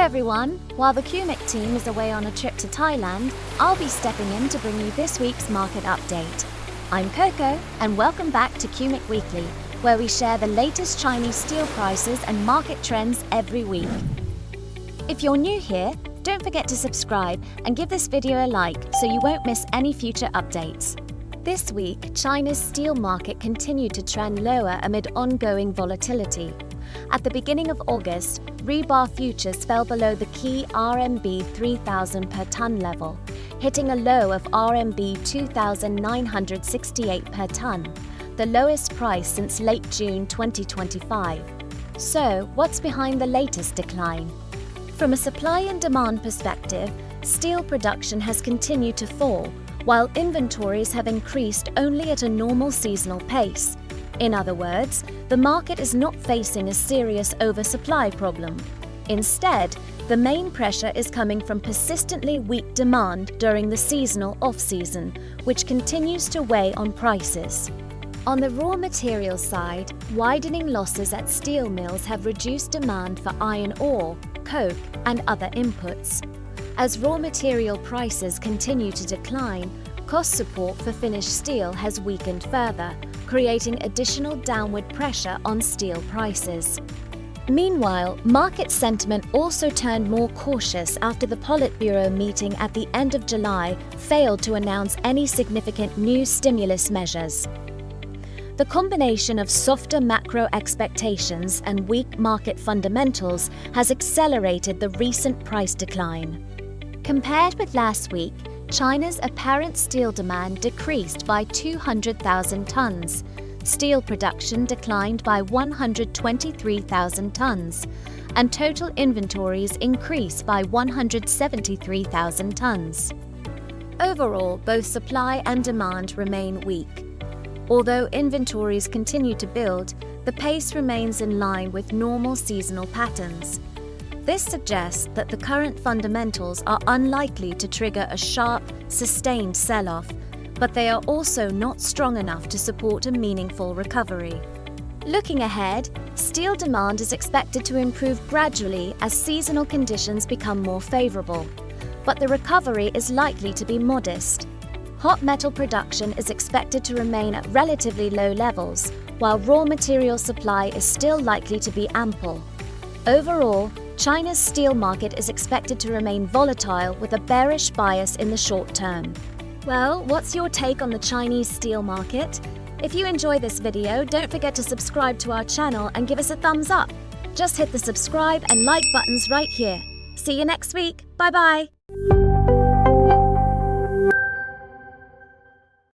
everyone! While the CUMIC team is away on a trip to Thailand, I'll be stepping in to bring you this week's market update. I'm Coco, and welcome back to CUMIC Weekly, where we share the latest Chinese steel prices and market trends every week. If you're new here, don't forget to subscribe and give this video a like so you won't miss any future updates. This week, China's steel market continued to trend lower amid ongoing volatility. At the beginning of August, rebar futures fell below the key RMB 3,000 per ton level, hitting a low of RMB 2,968 per ton, the lowest price since late June 2025. So, what's behind the latest decline? From a supply and demand perspective, steel production has continued to fall, while inventories have increased only at a normal seasonal pace. In other words, the market is not facing a serious oversupply problem. Instead, the main pressure is coming from persistently weak demand during the seasonal off-season, which continues to weigh on prices. On the raw material side, widening losses at steel mills have reduced demand for iron ore, coke, and other inputs. As raw material prices continue to decline, cost support for finished steel has weakened further, creating additional downward pressure on steel prices. Meanwhile, market sentiment also turned more cautious after the Politburo meeting at the end of July failed to announce any significant new stimulus measures. The combination of softer macro expectations and weak market fundamentals has accelerated the recent price decline. Compared with last week, China's apparent steel demand decreased by 200,000 tons, steel production declined by 123,000 tons, and total inventories increased by 173,000 tons. Overall, both supply and demand remain weak. Although inventories continue to build, the pace remains in line with normal seasonal patterns. This suggests that the current fundamentals are unlikely to trigger a sharp, sustained sell-off, but they are also not strong enough to support a meaningful recovery. Looking ahead, steel demand is expected to improve gradually as seasonal conditions become more favorable, but the recovery is likely to be modest. Hot metal production is expected to remain at relatively low levels, while raw material supply is still likely to be ample. Overall, China's steel market is expected to remain volatile with a bearish bias in the short term. Well, what's your take on the Chinese steel market? If you enjoy this video, don't forget to subscribe to our channel and give us a thumbs up. Just hit the subscribe and like buttons right here. See you next week. Bye-bye.